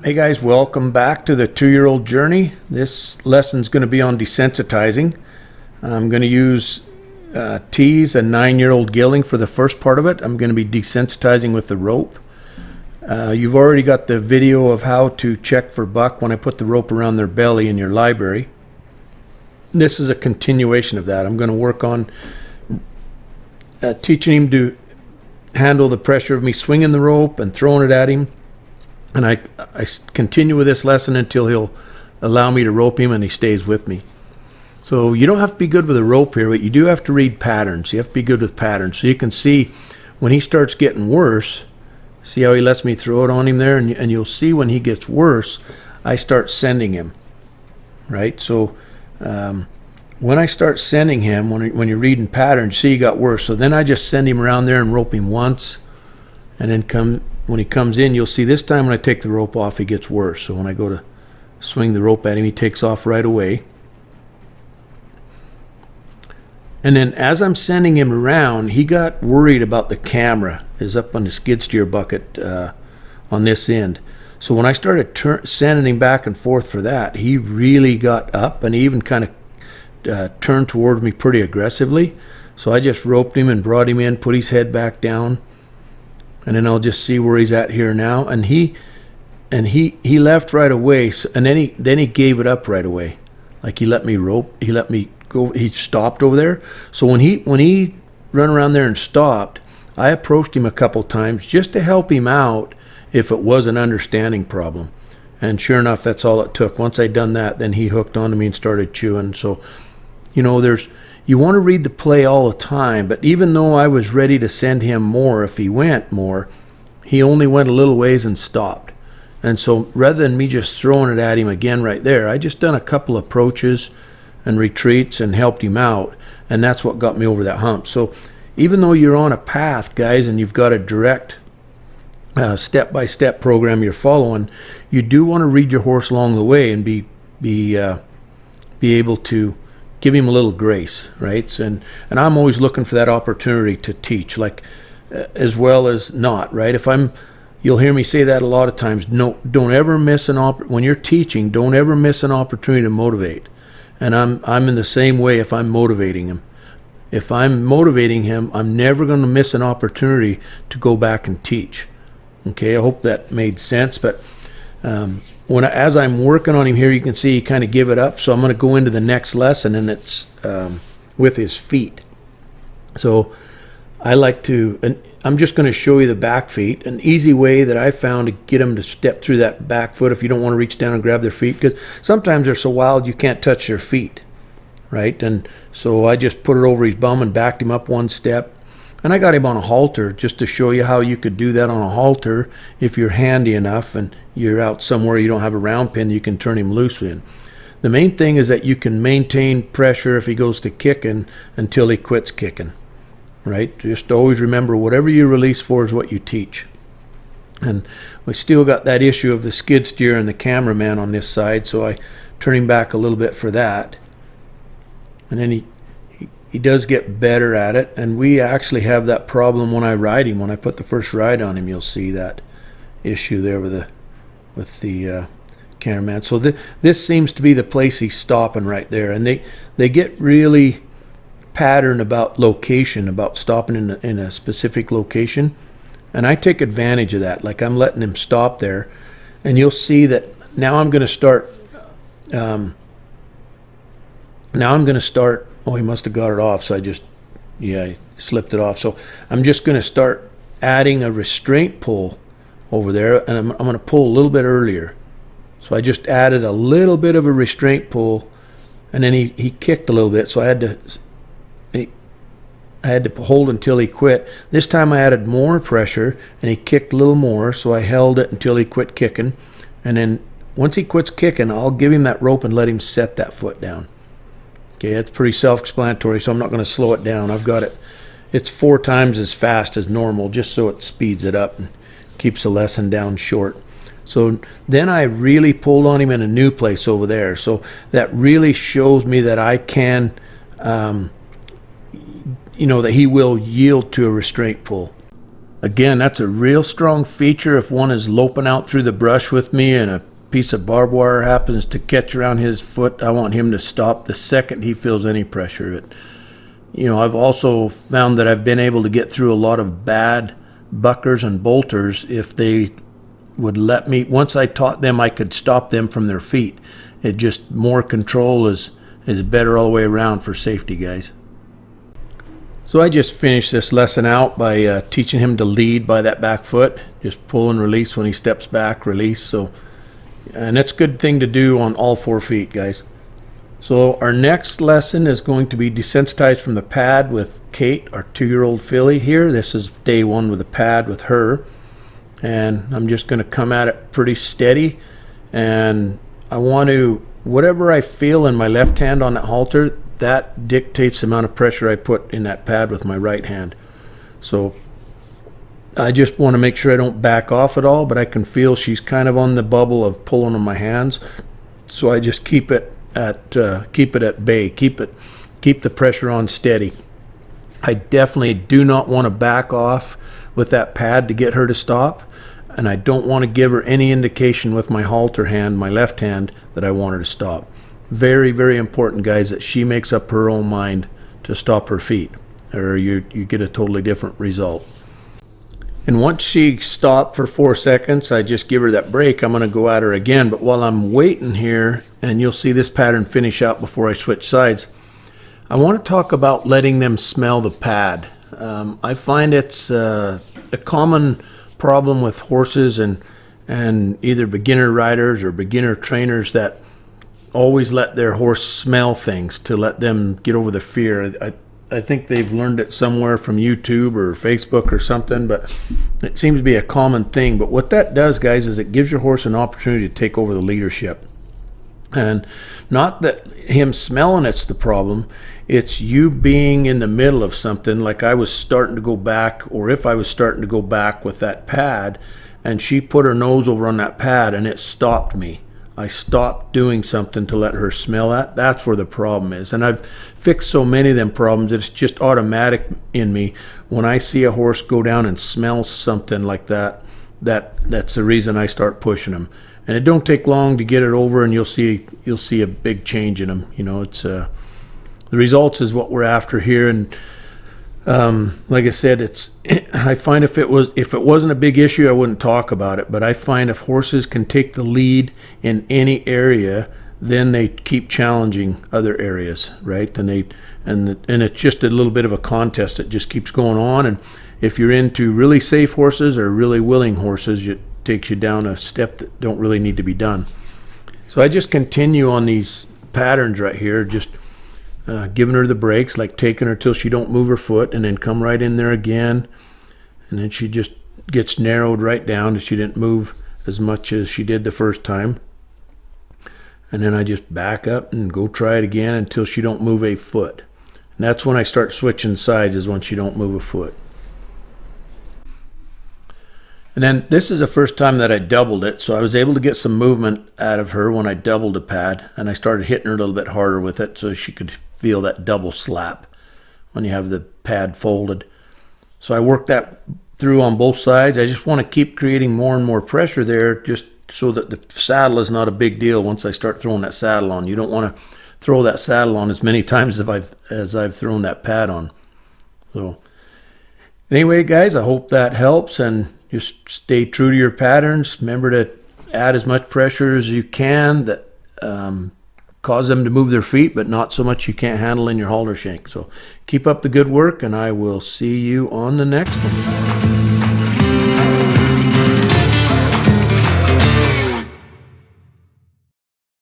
Hey guys, welcome back to the 2-year-old journey. This lesson's going to be on desensitizing. I'm going to use tease a 9-year-old gelding for the first part of it. I'm going to be desensitizing with the rope. You've already got the video of how to check for buck when I put the rope around their belly in your library. This is a continuation of that. I'm going to work on teaching him to handle the pressure of me swinging the rope and throwing it at him. And I continue with this lesson until he'll allow me to rope him and he stays with me. So you don't have to be good with a rope here, but you do have to read patterns. You have to be good with patterns. So you can see when he starts getting worse, see how he lets me throw it on him there? And you'll see when he gets worse, I start sending him, right? So when I start sending him, when you're reading patterns, see he got worse. So then I just send him around there and rope him once, and then when he comes in, you'll see this time when I take the rope off, he gets worse. So when I go to swing the rope at him, he takes off right away. And then as I'm sending him around, he got worried about the camera is up on the skid steer bucket on this end. So when I started sending him back and forth for that, he really got up and he even kind of turned towards me pretty aggressively. So I just roped him and brought him in, put his head back down. And then I'll just see where he's at here now. And he left right away. So, and then he gave it up right away. Like he let me rope. He let me go. He stopped over there. So when he run around there and stopped, I approached him a couple times just to help him out if it was an understanding problem. And sure enough, that's all it took. Once I'd done that, then he hooked onto me and started chewing. So, you know, you want to read the play all the time, but even though I was ready to send him more if he went more, he only went a little ways and stopped. And so rather than me just throwing it at him again right there, I just done a couple approaches and retreats and helped him out, and that's what got me over that hump. So even though you're on a path, guys, and you've got a direct step-by-step program you're following, you do want to read your horse along the way and be able to give him a little grace, right? And I'm always looking for that opportunity to teach, like as well as not, right? You'll hear me say that a lot of times. No, don't ever miss when you're teaching. Don't ever miss an opportunity to motivate. And I'm in the same way if I'm motivating him. If I'm motivating him, I'm never going to miss an opportunity to go back and teach. Okay, I hope that made sense. But as I'm working on him here, you can see he kind of give it up. So I'm going to go into the next lesson, and it's with his feet. So I like to, and I'm just going to show you the back feet. An easy way that I found to get him to step through that back foot if you don't want to reach down and grab their feet, because sometimes they're so wild you can't touch their feet, right? And so I just put it over his bum and backed him up one step. And I got him on a halter just to show you how you could do that on a halter if you're handy enough and you're out somewhere you don't have a round pin you can turn him loose in. The main thing is that you can maintain pressure if he goes to kicking until he quits kicking, right? Just always remember whatever you release for is what you teach. And we still got that issue of the skid steer and the cameraman on this side, so I turn him back a little bit for that. And then he does get better at it, and we actually have that problem when I ride him. When I put the first ride on him, you'll see that issue there with the cameraman. So this seems to be the place he's stopping right there, and they get really patterned about location, about stopping in a specific location, and I take advantage of that. Like I'm letting him stop there, and you'll see that now I'm going to start. Oh, he must have got it off, so I slipped it off. So I'm just going to start adding a restraint pull over there, and I'm going to pull a little bit earlier. So I just added a little bit of a restraint pull, and then he kicked a little bit, so I had to hold until he quit. This time I added more pressure, and he kicked a little more, so I held it until he quit kicking. And then once he quits kicking, I'll give him that rope and let him set that foot down. Okay, it's pretty self-explanatory, so I'm not going to slow it down. I've got it. It's 4 times as fast as normal, just so it speeds it up and keeps the lesson down short. So then I really pulled on him in a new place over there. So that really shows me that I can, that he will yield to a restraint pull. Again, that's a real strong feature. If one is loping out through the brush with me and a piece of barbed wire happens to catch around his foot, I want him to stop the second he feels any pressure. I've also found that I've been able to get through a lot of bad buckers and bolters if they would let me. Once I taught them, I could stop them from their feet. It just, more control is better all the way around for safety, guys. So I just finished this lesson out by teaching him to lead by that back foot. Just pull and release when he steps back, release. And that's a good thing to do on all 4 feet, guys. So our next lesson is going to be desensitized from the pad with Kate, our 2-year-old filly here. This is day 1 with the pad with her. And I'm just going to come at it pretty steady. And I want to, whatever I feel in my left hand on that halter, that dictates the amount of pressure I put in that pad with my right hand. So I just want to make sure I don't back off at all, but I can feel she's kind of on the bubble of pulling on my hands. So I just keep it at bay, keep the pressure on steady. I definitely do not want to back off with that pad to get her to stop, and I don't want to give her any indication with my halter hand, my left hand, that I want her to stop. Very, very important, guys, that she makes up her own mind to stop her feet, or you get a totally different result. And once she stopped for 4 seconds, I just give her that break. I'm going to go at her again, but while I'm waiting here, and you'll see this pattern finish out before I switch sides, I want to talk about letting them smell the pad. I find it's a common problem with horses and either beginner riders or beginner trainers that always let their horse smell things to let them get over the fear. I think they've learned it somewhere from YouTube or Facebook or something, but it seems to be a common thing. But what that does, guys, is it gives your horse an opportunity to take over the leadership. And not that him smelling it's the problem, it's you being in the middle of something. Like I was starting to go back, or if I was starting to go back with that pad, and she put her nose over on that pad and it stopped me. I stopped doing something to let her smell that. That's where the problem is. And I've fixed so many of them problems that it's just automatic in me. When I see a horse go down and smell something like that, that's the reason I start pushing them. And it don't take long to get it over, and you'll see a big change in them. It's the results is what we're after here. And like I said, I find if it wasn't a big issue, I wouldn't talk about it. But I find if horses can take the lead in any area, then they keep challenging other areas, right? And it's just a little bit of a contest that just keeps going on. And if you're into really safe horses or really willing horses, it takes you down a step that don't really need to be done. So I just continue on these patterns right here, just giving her the breaks, like taking her till she don't move her foot, and then come right in there again, and then she just gets narrowed right down that she didn't move as much as she did the first time. And then I just back up and go try it again until she don't move a foot. And that's when I start switching sides, is when she don't move a foot. And then this is the first time that I doubled it, so I was able to get some movement out of her when I doubled the pad, and I started hitting her a little bit harder with it so she could feel that double slap when you have the pad folded. So I worked that through on both sides. I just want to keep creating more and more pressure there, just so that the saddle is not a big deal once I start throwing that saddle on. You don't want to throw that saddle on as many times as I've thrown that pad on. So anyway, guys, I hope that helps, and just stay true to your patterns. Remember to add as much pressure as you can that cause them to move their feet, but not so much you can't handle in your halter shank. So keep up the good work, and I will see you on the next one.